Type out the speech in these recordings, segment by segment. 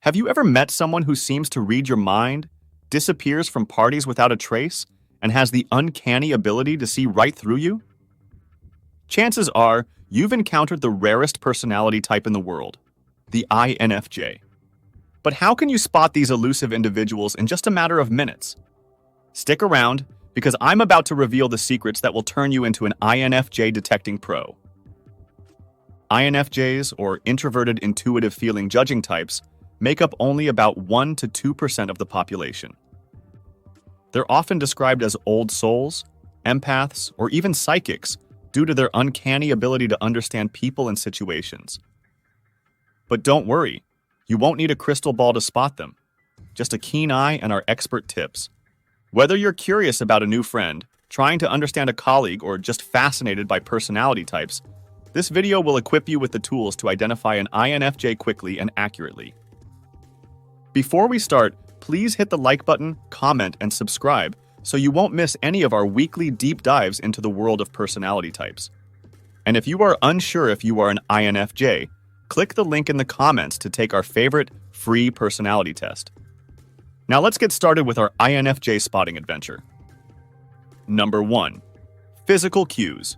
Have you ever met someone who seems to read your mind, disappears from parties without a trace, and has the uncanny ability to see right through you? Chances are you've encountered the rarest personality type in the world, the INFJ. But how can you spot these elusive individuals in just a matter of minutes? Stick around, because I'm about to reveal the secrets that will turn you into an INFJ detecting pro. INFJs, or introverted intuitive feeling judging types, make up only about 1 to 2% of the population. They're often described as old souls, empaths, or even psychics due to their uncanny ability to understand people and situations. But don't worry, you won't need a crystal ball to spot them. Just a keen eye and our expert tips. Whether you're curious about a new friend, trying to understand a colleague, or just fascinated by personality types, this video will equip you with the tools to identify an INFJ quickly and accurately. Before we start, please hit the like button, comment, and subscribe so you won't miss any of our weekly deep dives into the world of personality types. And if you are unsure if you are an INFJ, click the link in the comments to take our favorite free personality test. Now let's get started with our INFJ spotting adventure. Number 1. Physical cues.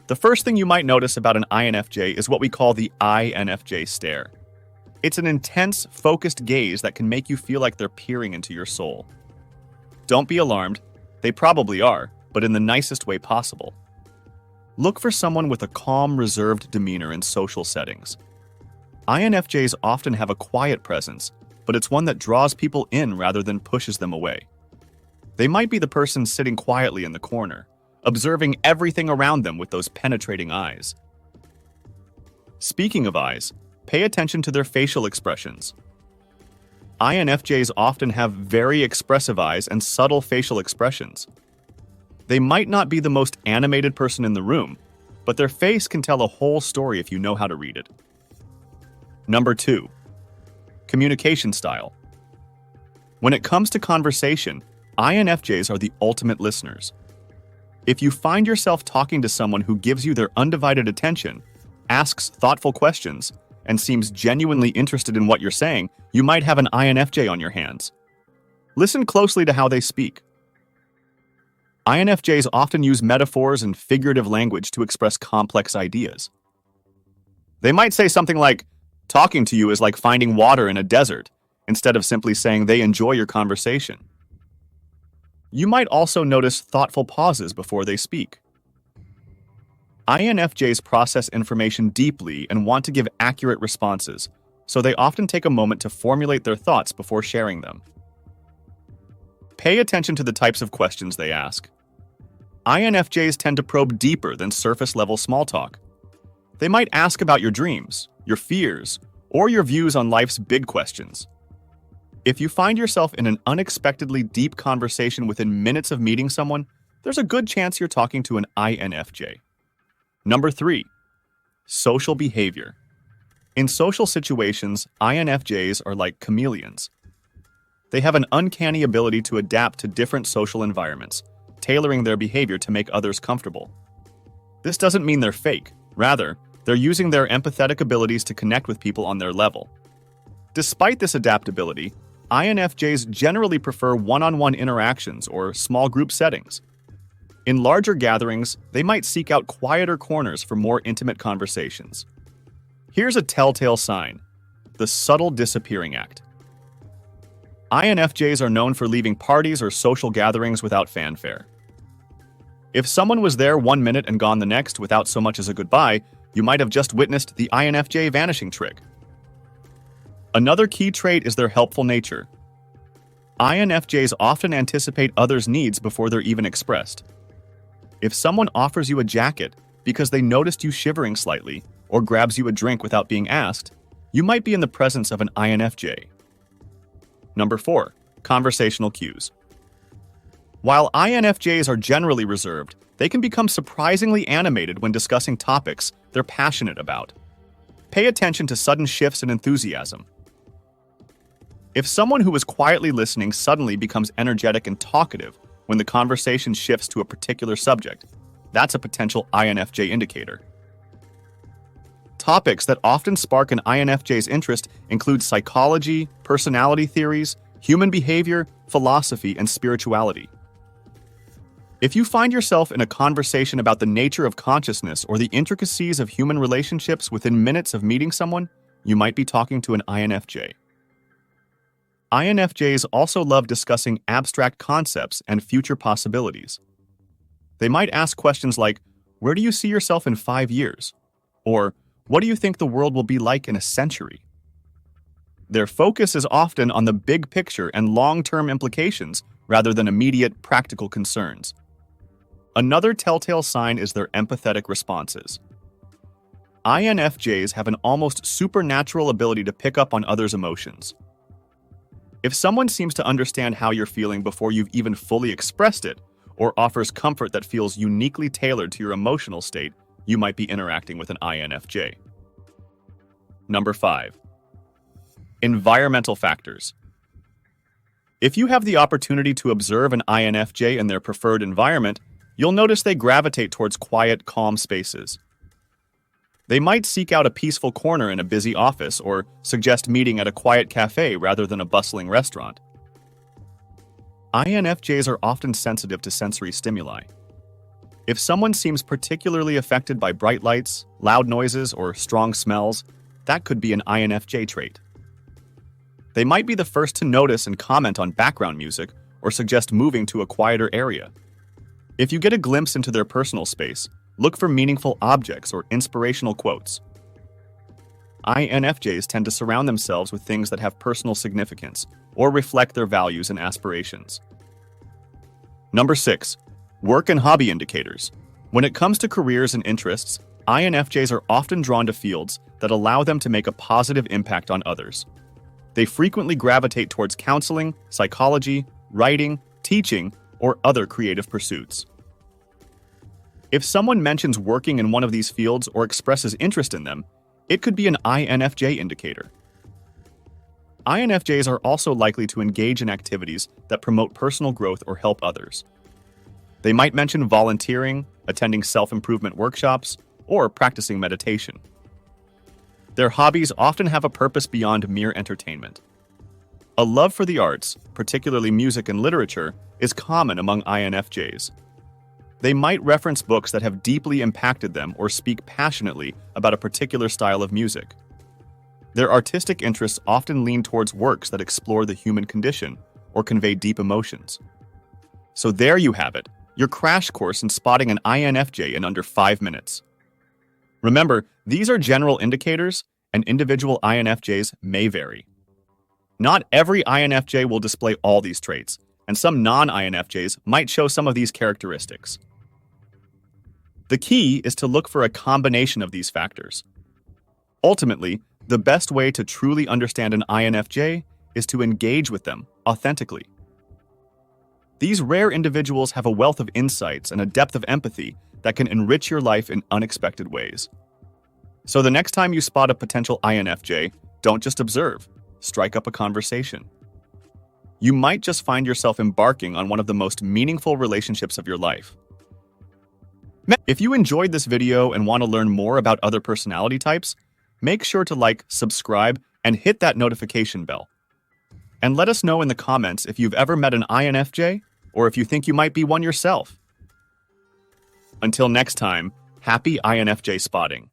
The first thing you might notice about an INFJ is what we call the INFJ stare. It's an intense, focused gaze that can make you feel like they're peering into your soul. Don't be alarmed, they probably are, but in the nicest way possible. Look for someone with a calm, reserved demeanor in social settings. INFJs often have a quiet presence, but it's one that draws people in rather than pushes them away. They might be the person sitting quietly in the corner, observing everything around them with those penetrating eyes. Speaking of eyes, pay attention to their facial expressions. INFJs often have very expressive eyes and subtle facial expressions. They might not be the most animated person in the room, but their face can tell a whole story if you know how to read it. Number 2. Communication style. When it comes to conversation, INFJs are the ultimate listeners. If you find yourself talking to someone who gives you their undivided attention, asks thoughtful questions, and seems genuinely interested in what you're saying, you might have an INFJ on your hands. Listen closely to how they speak. INFJs often use metaphors and figurative language to express complex ideas. They might say something like, "Talking to you is like finding water in a desert," instead of simply saying they enjoy your conversation. You might also notice thoughtful pauses before they speak. INFJs process information deeply and want to give accurate responses, so they often take a moment to formulate their thoughts before sharing them. Pay attention to the types of questions they ask. INFJs tend to probe deeper than surface-level small talk. They might ask about your dreams, your fears, or your views on life's big questions. If you find yourself in an unexpectedly deep conversation within minutes of meeting someone, there's a good chance you're talking to an INFJ. Number 3. Social behavior. In social situations, INFJs are like chameleons. They have an uncanny ability to adapt to different social environments, tailoring their behavior to make others comfortable. This doesn't mean they're fake. Rather, they're using their empathetic abilities to connect with people on their level. Despite this adaptability, INFJs generally prefer one-on-one interactions or small group settings. In larger gatherings, they might seek out quieter corners for more intimate conversations. Here's a telltale sign: the subtle disappearing act. INFJs are known for leaving parties or social gatherings without fanfare. If someone was there 1 minute and gone the next without so much as a goodbye, you might have just witnessed the INFJ vanishing trick. Another key trait is their helpful nature. INFJs often anticipate others' needs before they're even expressed. If someone offers you a jacket because they noticed you shivering slightly, or grabs you a drink without being asked, you might be in the presence of an INFJ. Number 4. Conversational cues. While INFJs are generally reserved, they can become surprisingly animated when discussing topics they're passionate about. Pay attention to sudden shifts in enthusiasm. If someone who is quietly listening suddenly becomes energetic and talkative when the conversation shifts to a particular subject, that's a potential INFJ indicator. Topics that often spark an INFJ's interest include psychology, personality theories, human behavior, philosophy, and spirituality. If you find yourself in a conversation about the nature of consciousness or the intricacies of human relationships within minutes of meeting someone, you might be talking to an INFJ. INFJs also love discussing abstract concepts and future possibilities. They might ask questions like, "Where do you see yourself in 5 years?" Or, "What do you think the world will be like in a century?" Their focus is often on the big picture and long-term implications rather than immediate practical concerns. Another telltale sign is their empathetic responses. INFJs have an almost supernatural ability to pick up on others' emotions. If someone seems to understand how you're feeling before you've even fully expressed it, or offers comfort that feels uniquely tailored to your emotional state, you might be interacting with an INFJ. Number 5. Environmental factors. If you have the opportunity to observe an INFJ in their preferred environment, you'll notice they gravitate towards quiet, calm spaces. They might seek out a peaceful corner in a busy office or suggest meeting at a quiet cafe rather than a bustling restaurant. INFJs are often sensitive to sensory stimuli. If someone seems particularly affected by bright lights, loud noises, or strong smells, that could be an INFJ trait. They might be the first to notice and comment on background music or suggest moving to a quieter area. If you get a glimpse into their personal space, look for meaningful objects or inspirational quotes. INFJs tend to surround themselves with things that have personal significance or reflect their values and aspirations. Number 6. Work and hobby indicators. When it comes to careers and interests, INFJs are often drawn to fields that allow them to make a positive impact on others. They frequently gravitate towards counseling, psychology, writing, teaching, or other creative pursuits. If someone mentions working in one of these fields or expresses interest in them, it could be an INFJ indicator. INFJs are also likely to engage in activities that promote personal growth or help others. They might mention volunteering, attending self-improvement workshops, or practicing meditation. Their hobbies often have a purpose beyond mere entertainment. A love for the arts, particularly music and literature, is common among INFJs. They might reference books that have deeply impacted them or speak passionately about a particular style of music. Their artistic interests often lean towards works that explore the human condition or convey deep emotions. So there you have it, your crash course in spotting an INFJ in under 5 minutes. Remember, these are general indicators, and individual INFJs may vary. Not every INFJ will display all these traits, and some non-INFJs might show some of these characteristics. The key is to look for a combination of these factors. Ultimately, the best way to truly understand an INFJ is to engage with them authentically. These rare individuals have a wealth of insights and a depth of empathy that can enrich your life in unexpected ways. So the next time you spot a potential INFJ, don't just observe, strike up a conversation. You might just find yourself embarking on one of the most meaningful relationships of your life. If you enjoyed this video and want to learn more about other personality types, make sure to like, subscribe, and hit that notification bell. And let us know in the comments if you've ever met an INFJ or if you think you might be one yourself. Until next time, happy INFJ spotting.